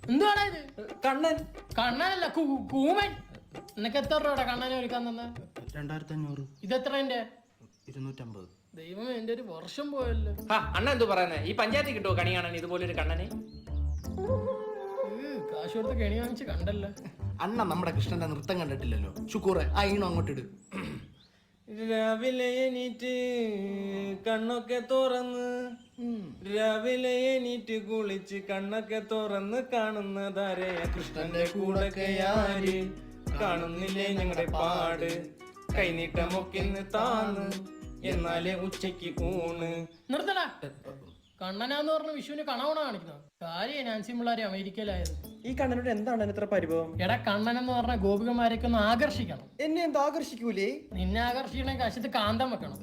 എന്തുവാടാ ഇത്? കണ്ണൻ. കണ്ണനല്ല കൂമൻ. നിനക്ക് എത്ര രൂപയുടെ കണ്ണനെ ഒരുക്കാൻ തന്നെ? 2500. ഇതെത്ര? 250. ദൈവം, എന്റെ ഒരു വർഷം പോയല്ലോ. അണ്ണ എന്തു പറയുന്നേ? ഈ പഞ്ചായത്തിൽ കിട്ടുമോ കണി കാണാൻ ഇതുപോലൊരു കണ്ണനെ? കാശ് കൊടുത്ത് കെണി വാങ്ങിച്ച് കണ്ടല്ലോ. അണ്ണ നമ്മുടെ കൃഷ്ണന്റെ നൃത്തം കണ്ടിട്ടില്ലല്ലോ. ശുക്കൂറെ ആ ഈണം അങ്ങോട്ട് ഇട്. രാവിലെ എണീറ്റ് കണ്ണൊക്കെ തുറന്ന്, രാവിലെ എണീറ്റ് കുളിച്ച് കണ്ണൊക്കെ തുറന്ന് കാണുന്നതാരെ കൃഷ്ണന്റെ കൂടൊക്കെ ആര് കാണുന്നില്ലേ ഞങ്ങളുടെ പാട്, കൈനീട്ടമൊക്കെ താന്ന് എന്നാലേ ഉച്ചക്ക് ഊണ്. നിർത്തടാ. കണ്ണനാന്ന് പറഞ്ഞ വിഷുവിന് കണവണ കാണിക്കുന്നത് കാര്യം. നാൻസി പിള്ളേരെ അമേരിക്കയിലായത്. ഈ കണ്ണനോട് എന്താണ് ഇത്ര പരിഭവം? എടാ, കണ്ണൻ എന്ന് പറഞ്ഞ ഗോപികമാരൊക്കെ ഒന്ന് ആകർഷിക്കണം. എന്നെ എന്താ ആകർഷിക്കൂലേ? നിന്നെ ആകർഷിക്കണമെങ്കിൽ കശത്ത് കാന്തം വെക്കണം.